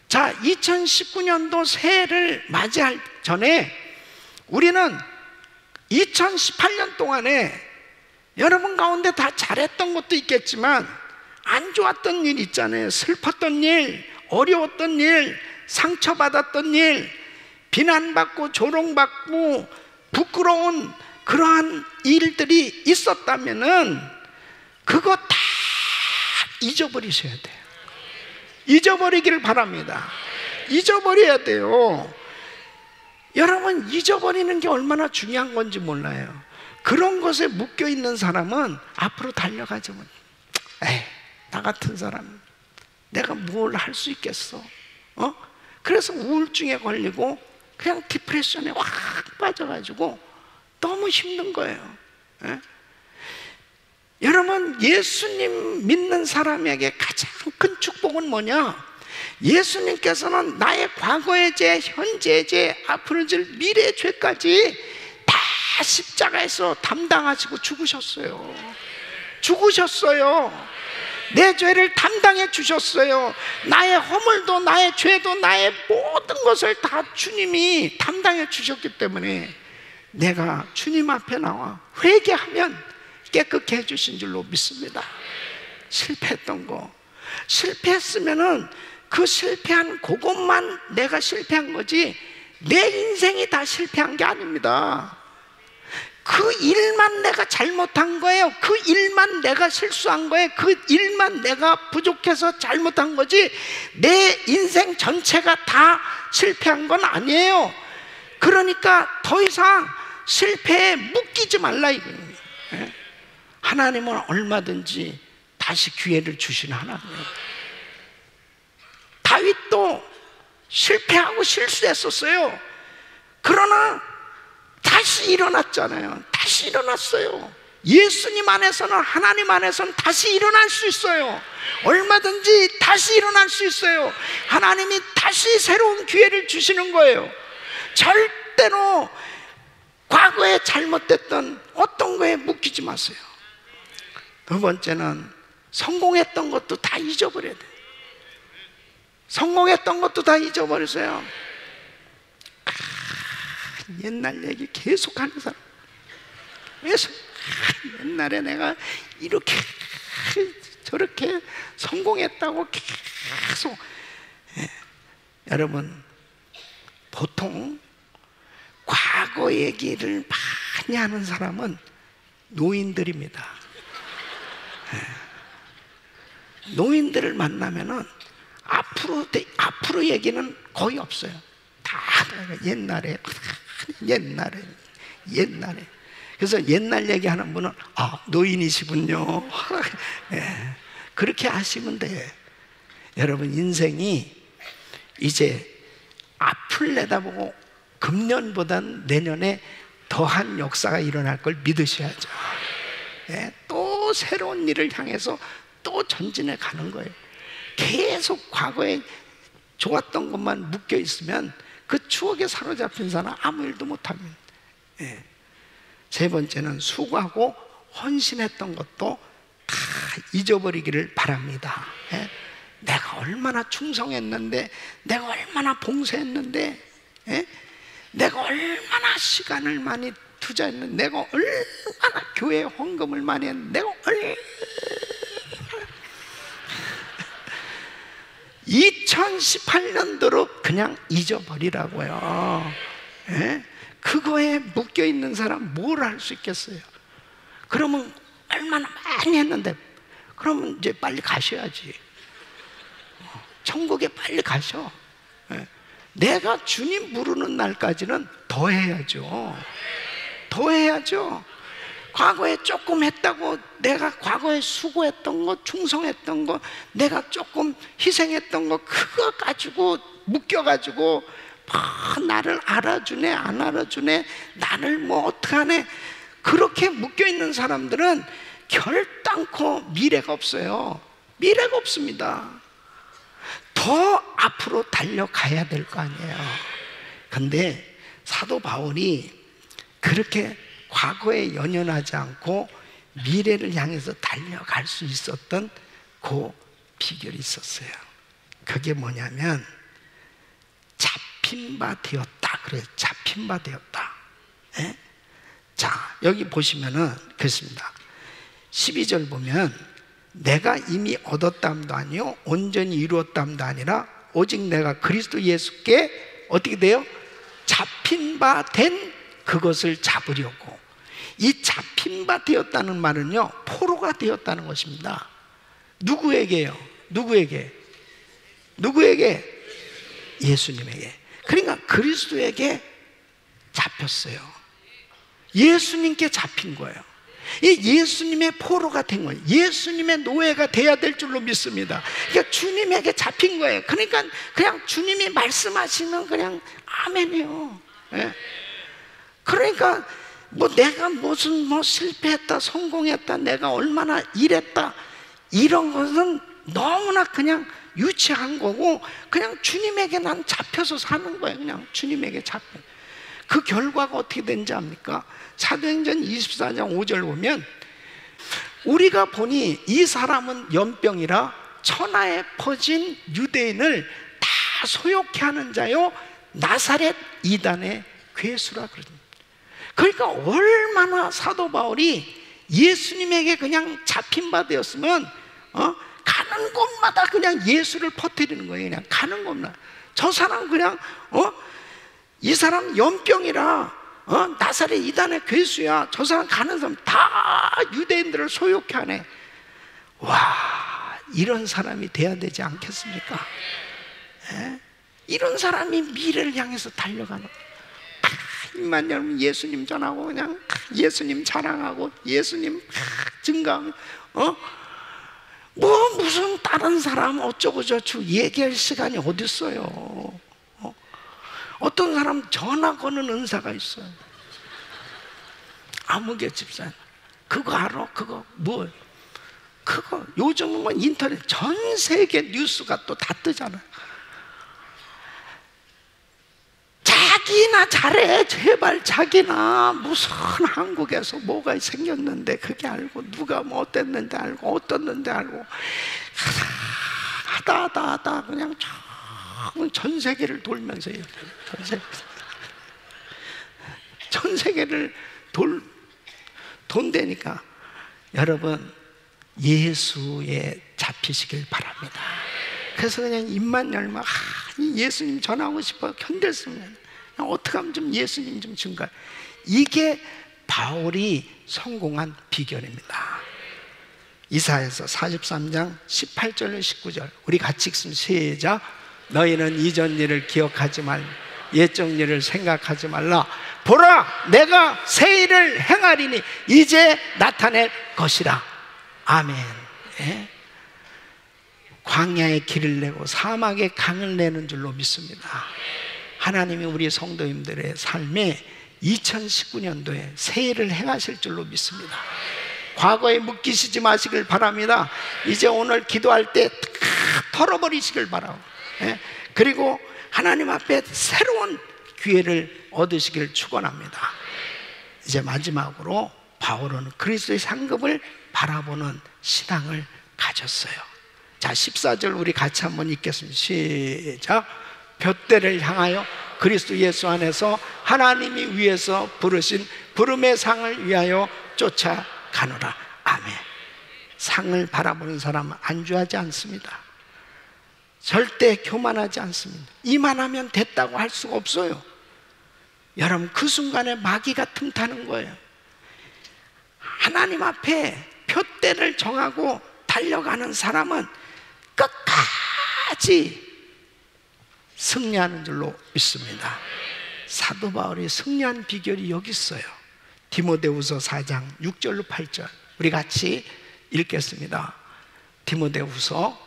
자, 2019년도 새해를 맞이할 전에 우리는 2018년 동안에 여러분 가운데 다 잘했던 것도 있겠지만 안 좋았던 일 있잖아요. 슬펐던 일, 어려웠던 일, 상처받았던 일, 비난받고 조롱받고 부끄러운 그러한 일들이 있었다면은 그거 다 잊어버리셔야 돼요. 잊어버리기를 바랍니다. 잊어버려야 돼요. 여러분, 잊어버리는 게 얼마나 중요한 건지 몰라요. 그런 것에 묶여있는 사람은 앞으로 달려가지 못. 에이, 나 같은 사람 내가 뭘 할 수 있겠어? 그래서 우울증에 걸리고 그냥 디프레션에 확 빠져가지고 너무 힘든 거예요. 예? 여러분, 예수님 믿는 사람에게 가장 큰 축복은 뭐냐? 예수님께서는 나의 과거의 죄, 현재의 죄, 앞으로 질 미래의 죄까지 다 십자가에서 담당하시고 죽으셨어요. 죽으셨어요. 내 죄를 담당해 주셨어요. 나의 허물도 나의 죄도 나의 모든 것을 다 주님이 담당해 주셨기 때문에 내가 주님 앞에 나와 회개하면 깨끗게 해주신 줄로 믿습니다. 실패했던 거, 실패했으면은 그 실패한 그것만 내가 실패한 거지 내 인생이 다 실패한 게 아닙니다. 그 일만 내가 잘못한 거예요. 그 일만 내가 실수한 거예요. 그 일만 내가 부족해서 잘못한 거지 내 인생 전체가 다 실패한 건 아니에요. 그러니까 더 이상 실패에 묶이지 말라 이거예요. 예? 하나님은 얼마든지 다시 기회를 주시는 하나님이에요. 다윗도 실패하고 실수했었어요. 그러나 다시 일어났잖아요. 다시 일어났어요. 예수님 안에서는, 하나님 안에서는 다시 일어날 수 있어요. 얼마든지 다시 일어날 수 있어요. 하나님이 다시 새로운 기회를 주시는 거예요. 절대로 과거에 잘못됐던 어떤 거에 묶이지 마세요. 두 번째는 성공했던 것도 다 잊어버려야 돼요. 성공했던 것도 다 잊어버리세요. 옛날 얘기 계속 하는 사람. 그래서 옛날에 내가 이렇게 저렇게 성공했다고 계속. 여러분, 보통 과거 얘기를 많이 하는 사람은 노인들입니다. 노인들을 만나면은 앞으로 얘기는 거의 없어요. 다 옛날에. 그래서 옛날 얘기하는 분은 노인이시군요. 그렇게 하시면 돼요. 여러분, 인생이 이제 앞을 내다보고 금년보단 내년에 더한 역사가 일어날 걸 믿으셔야죠. 또 새로운 일을 향해서 또 전진해 가는 거예요. 계속 과거에 좋았던 것만 묶여 있으면 그 추억에 사로잡힌 사람 아무 일도 못합니다. 세 번째는 수고하고 헌신했던 것도 다 잊어버리기를 바랍니다. 내가 얼마나 충성했는데, 내가 얼마나 봉사했는데, 내가 얼마나 시간을 많이 투자했는데, 내가 얼마나 교회에 헌금을 많이 했는데, 내가 얼마나 2018년도로 그냥 잊어버리라고요. 그거에 묶여있는 사람 뭘 할 수 있겠어요? 그러면 얼마나 많이 했는데, 그러면 이제 빨리 가셔야지. 천국에 빨리 가셔. 내가 주님 부르는 날까지는 더 해야죠. 더 해야죠. 과거에 조금 했다고 내가 과거에 수고했던 거, 충성했던 거, 내가 조금 희생했던 거, 그거 가지고 묶여가지고 나를 알아주네 안 알아주네, 나를 뭐 어떡하네, 그렇게 묶여있는 사람들은 결단코 미래가 없어요. 미래가 없습니다. 더 앞으로 달려가야 될 거 아니에요. 근데 사도 바울이 그렇게 과거에 연연하지 않고 미래를 향해서 달려갈 수 있었던 그 비결이 있었어요. 그게 뭐냐면 잡힌 바 되었다. 그래요. 잡힌 바 되었다. 자, 여기 보시면은 그렇습니다. 12절 보면 내가 이미 얻었담도 아니요 온전히 이루었담도 아니라 오직 내가 그리스도 예수께 어떻게 돼요? 잡힌 바 된 그것을 잡으려고. 이 잡힌 바 되었다는 말은요, 포로가 되었다는 것입니다. 누구에게요? 누구에게? 예수님에게. 그러니까 그리스도에게 잡혔어요. 예수님께 잡힌 거예요. 이 예수님의 포로가 된 거예요. 예수님의 노예가 돼야 될 줄로 믿습니다. 그러니까 주님에게 잡힌 거예요. 그러니까 그냥 주님이 말씀하시면 그냥 아멘이요. 그러니까 뭐 내가 무슨 뭐 실패했다, 성공했다, 내가 얼마나 일했다, 이런 것은 너무나 그냥 유치한 거고, 그냥 주님에게 난 잡혀서 사는 거예요. 그냥 주님에게 잡혀. 그 결과가 어떻게 된지 압니까? 사도행전 24장 5절 보면 우리가 보니 이 사람은 연병이라 천하에 퍼진 유대인을 다 소욕케 하는 자요 나사렛 이단의 괴수라 그러죠. 그러니까 얼마나 사도 바울이 예수님에게 그냥 잡힌 바 되었으면 가는 곳마다 그냥 예수를 퍼뜨리는 거예요. 그냥 가는 곳마다. 저 사람 그냥 이 사람 연병이라 나사렛 이단의 괴수야. 저 사람 가는 사람 다 유대인들을 소욕케 하네. 와, 이런 사람이 돼야 되지 않겠습니까? 이런 사람이 미래를 향해서 달려가는. 입만 열면 예수님 전하고 그냥 예수님 자랑하고 예수님 증강, 뭐 무슨 다른 사람 어쩌고 저쩌고 얘기할 시간이 어디 있어요. 어떤 사람 전화 거는 은사가 있어요. 아무개 집사님 그거 알아? 그거 뭐? 그거 요즘은 뭐 인터넷 전 세계 뉴스가 또 다 뜨잖아. 자기나 잘해 제발. 자기나 무슨 한국에서 뭐가 생겼는데 그게 알고 누가 뭐 어땠는데 알고 어떻는데 알고 하다 그냥 전 세계를 돌면서 해요. 전 세계를 돈다니까. 여러분 예수에 잡히시길 바랍니다. 그래서 그냥 입만 열면 예수님 전하고 싶어 견딜 수 없는, 어떻게 하면 좀 예수님 좀 증가. 이게 바울이 성공한 비결입니다. 이사야서 43장 18절 19절 우리 같이 읽습니다. 시작. 너희는 이전 일을 기억하지 말고 옛적 일을 생각하지 말라. 보라 내가 새 일을 행하리니 이제 나타낼 것이라. 아멘. 예? 광야에 길을 내고 사막에 강을 내는 줄로 믿습니다. 하나님이 우리 성도님들의 삶에 2019년도에 새 일을 행하실 줄로 믿습니다. 과거에 묶이시지 마시길 바랍니다. 이제 오늘 기도할 때 털어버리시길 바라고, 예? 그리고 하나님 앞에 새로운 기회를 얻으시길 축원합니다. 이제 마지막으로 바울은 그리스도의 상급을 바라보는 신앙을 가졌어요. 자 14절 우리 같이 한번 읽겠습니다. 시작. 둏대를 향하여 그리스도 예수 안에서 하나님이 위에서 부르신 부름의 상을 위하여 쫓아가노라. 아멘. 상을 바라보는 사람은 안주하지 않습니다. 절대 교만하지 않습니다. 이만하면 됐다고 할 수가 없어요. 여러분 그 순간에 마귀가 틈타는 거예요. 하나님 앞에 둏대를 정하고 달려가는 사람은 끝까지 승리하는 줄로 믿습니다. 사도 바울이 승리한 비결이 여기 있어요. 디모데후서 4장 6절로 8절 우리 같이 읽겠습니다. 디모데후서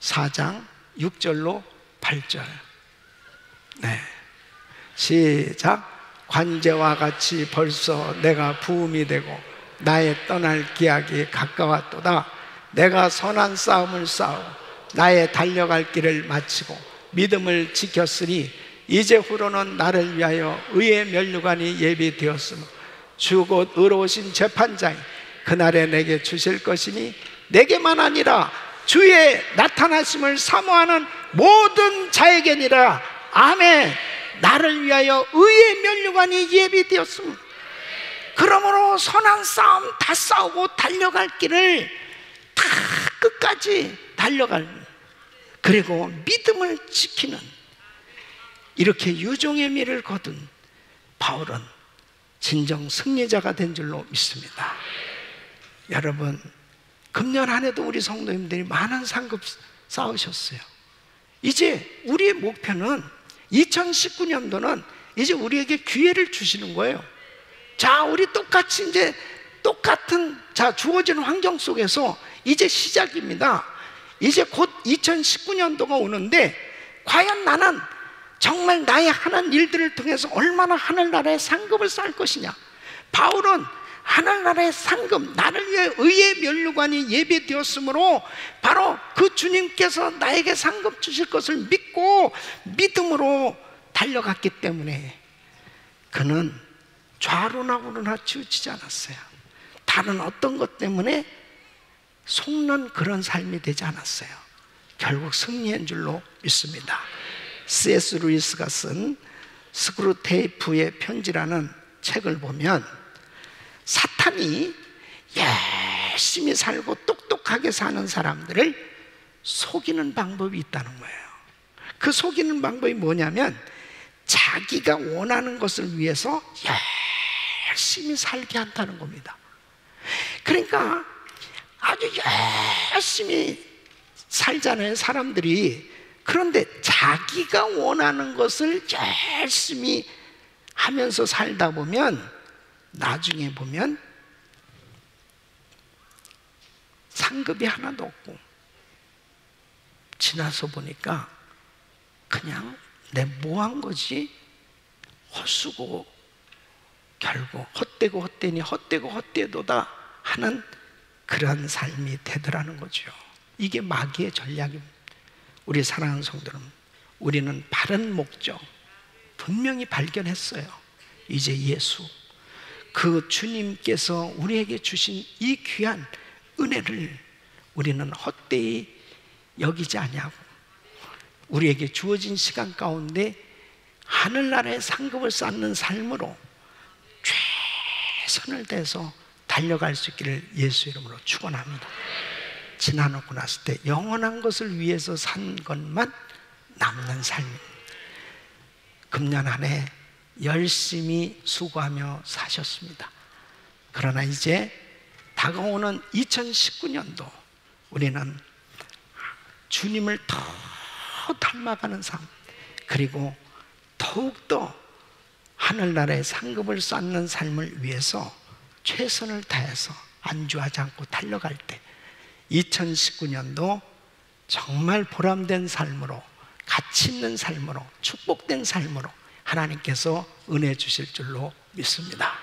4장 6절로 8절. 네. 시작. 관제와 같이 벌써 내가 부음이 되고 나의 떠날 기약이 가까웠도다. 내가 선한 싸움을 싸우고 나의 달려갈 길을 마치고 믿음을 지켰으니 이제 후로는 나를 위하여 의의 면류관이 예비되었으며 주 곧 의로우신 재판장이 그날에 내게 주실 것이니 내게만 아니라 주의 나타나심을 사모하는 모든 자에게니라. 아멘. 나를 위하여 의의 면류관이 예비되었습니다. 그러므로 선한 싸움 다 싸우고 달려갈 길을 다 끝까지 달려갈, 그리고 믿음을 지키는, 이렇게 유종의 미를 거둔 바울은 진정 승리자가 된 줄로 믿습니다. 여러분 금년 한 해도 우리 성도님들이 많은 상급 쌓으셨어요. 이제 우리의 목표는 2019년도는 이제 우리에게 기회를 주시는 거예요. 자, 우리 똑같이 이제 똑같은 주어진 환경 속에서 이제 시작입니다. 이제 곧 2019년도가 오는데 과연 나는 정말 나의 하는 일들을 통해서 얼마나 하늘나라의 상급을 쌓을 것이냐. 바울은 하늘나라의 상급, 나를 위해 의의 면류관이 예비되었으므로 바로 그 주님께서 나에게 상급 주실 것을 믿고 믿음으로 달려갔기 때문에 그는 좌로나 우로나 치우치지 않았어요. 다른 어떤 것 때문에 속는 그런 삶이 되지 않았어요. 결국 승리한 줄로 믿습니다. C.S. 루이스가 쓴 스크루테이프의 편지라는 책을 보면 사탄이 열심히 살고 똑똑하게 사는 사람들을 속이는 방법이 있다는 거예요. 그 속이는 방법이 뭐냐면 자기가 원하는 것을 위해서 열심히 살게 한다는 겁니다. 그러니까 아주 열심히 살잖아요, 사람들이. 그런데 자기가 원하는 것을 열심히 하면서 살다 보면 나중에 보면 상급이 하나도 없고, 지나서 보니까 그냥 내 뭐 한 거지? 헛수고 결국 헛되고 헛되니 헛되고 헛되도다 하는 그런 삶이 되더라는 거죠. 이게 마귀의 전략입니다. 우리 사랑하는 성도는, 우리는 바른 목적 분명히 발견했어요. 이제 예수, 그 주님께서 우리에게 주신 이 귀한 은혜를 우리는 헛되이 여기지 아니하고, 우리에게 주어진 시간 가운데 하늘나라의 상급을 쌓는 삶으로 최선을 다해서 달려갈 수 있기를 예수 이름으로 축원합니다. 지나놓고 났을 때 영원한 것을 위해서 산 것만 남는 삶입니다. 금년 한 해 열심히 수고하며 사셨습니다. 그러나 이제 다가오는 2019년도 우리는 주님을 더 닮아가는 삶, 그리고 더욱더 하늘나라의 상급을 쌓는 삶을 위해서 최선을 다해서 안주하지 않고 달려갈 때 2019년도 정말 보람된 삶으로, 가치 있는 삶으로, 축복된 삶으로 하나님께서 은혜 주실 줄로 믿습니다.